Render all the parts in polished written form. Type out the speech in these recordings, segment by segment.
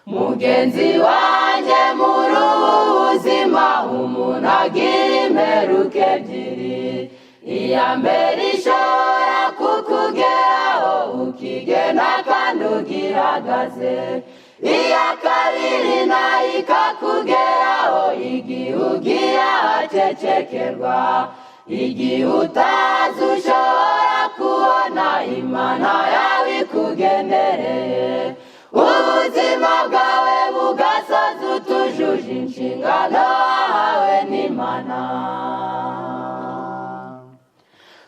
mugenzi wanjye muri ubu buzima umuntu agira imperuka ebyiri, iya mbere ishobora kukugeraho ukigena kandi ugihagaze, iya kabiri nayo ikakugeraho igihe ugiye ahacecekerwa, igihe utazi ushobora kubona Imana yawe ikugendereye, ubuzima bwawe bugasoza utujuje inshingano wahawe n'Imana.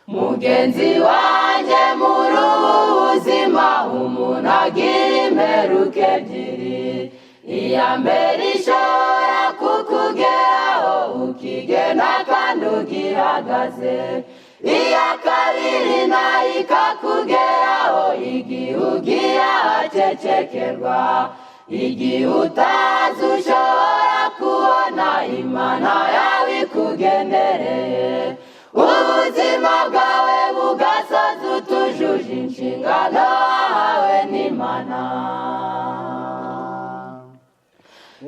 Mugenzi wanjye muri ubu buzima umuntu agira imperuka ebyiri, iya mbere ishobora kukugeraho ukigena kandi ugihagaze, iya kabiri nayo ikakugeraho igihe ugiye ahacecekerwa, igihe utazi ushobora kubona Imana yawe ikugendereye, ubuzima bwawe bugasoza utujuje inshingano wahawe n'Imana.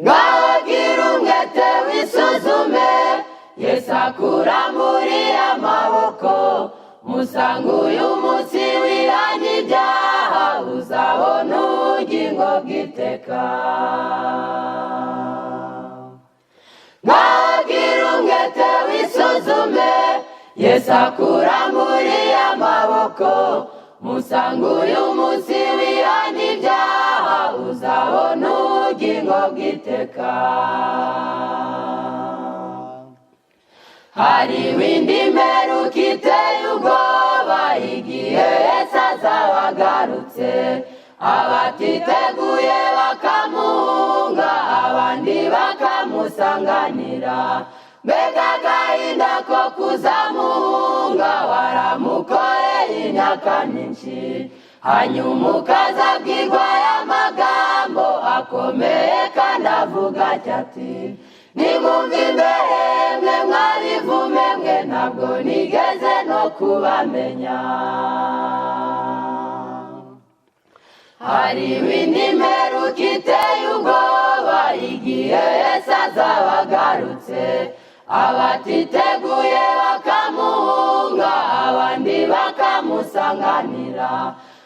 Ngaho gira umwete wisuzume, Yesu akuramburiye amaboko, musanga uyu munsi wihanye ibyaha uzabona ubugingo bw'iteka. Ngaho gira umwete wisuzume, Yesu akuramburiye amaboko, musanga uyu munsi wihanye ibyaha uzabona ubugingo bw'iteka. Hariho indi mperuka iteye ubwoba igihe Yesu azaba agarutse, abatiteguye bakamuhunga abandi bakamusanganira, mbega agahinda ko kuzamuhunga waramukoreye imyaka myinshi, hanyuma ukazabwirwa y'amagambo akomeye kandi avuga ati nimwumve imbere mwe mwarivume mwe ntabwo nigeze no kubamenya. Hariho indi mperuka iteye ubwoba igihe Yesu azaba agarutse, abatiteguye bakamuhunga abandi bakamusanganira,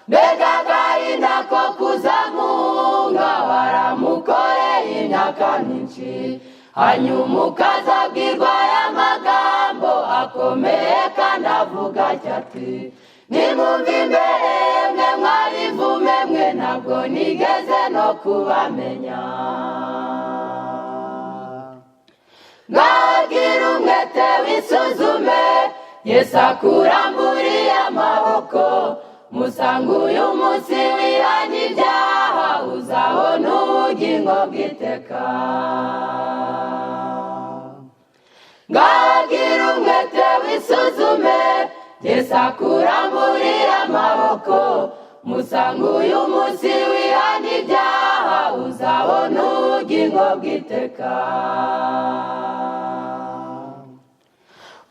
mbega agahinda ko kuzamuhunga waramukoreye imyaka myinshi, hanyuma ukazabwirwa y'amagambo akomeye kandi avuga ati nimwumve imbere mwe mwarivume mwe ntabwo nigeze no kubamenya. Ngaho gira umwete wisuzume, Yesu akuramburiye amaboko, musanga uyu munsi wihanye ibyaha uzabona ubugingo bw'iteka. Ngaho gira umwete wisuzume, Yesu akuramburiye amaboko, musanga uyu munsi wihanye ibyaha uzabona ubugingo bw'iteka.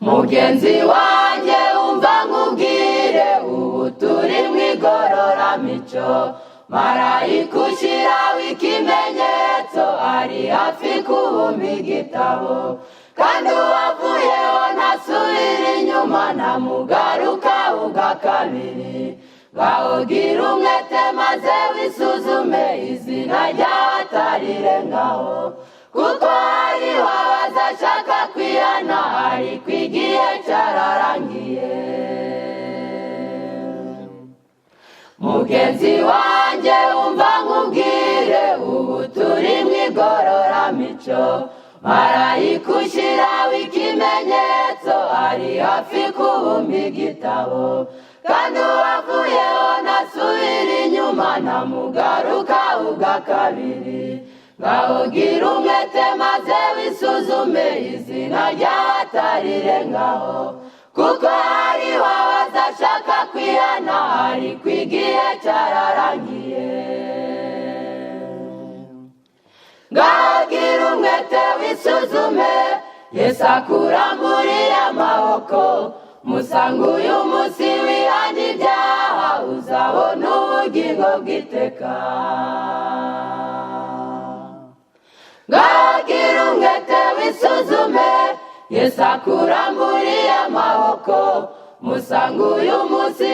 Mugenzi wanjye umva nkubwire, ubu turi mu igororamico, marayika ushyiraho ikimenyetso ari hafi kubumba igitabo, kandi uwavuyeho ntasubira inyuma ntamugaruka ubwa kabiri. Ngaho gira umwete maze wisuzume izina ryawe atarirengaho, kuko hariho abazashaka kwihana ariko igihe cyararangiye. Mugenzi wanjye umva nkubwire, ubu turi mu igororamico, marayika ushyiraho ikimenyetso ari hafi kubumba igitabo, kandi uwavuyeho ntasubira inyuma ntamugaruka ubwa kabiri. Ngaho gira umwete maze wisuzume izina ryawe atarirengaho, kuko hariho abazashaka kwihana ariko igihe cyararangiye. Ngaho gira umwete wisuzume, Yesu akuramburiye amaboko, musanga uyu munsi wihanye ibyaha uzabona ubugingo bw'iteka. Yesu akuramburiye amaboko, musanga uyu munsi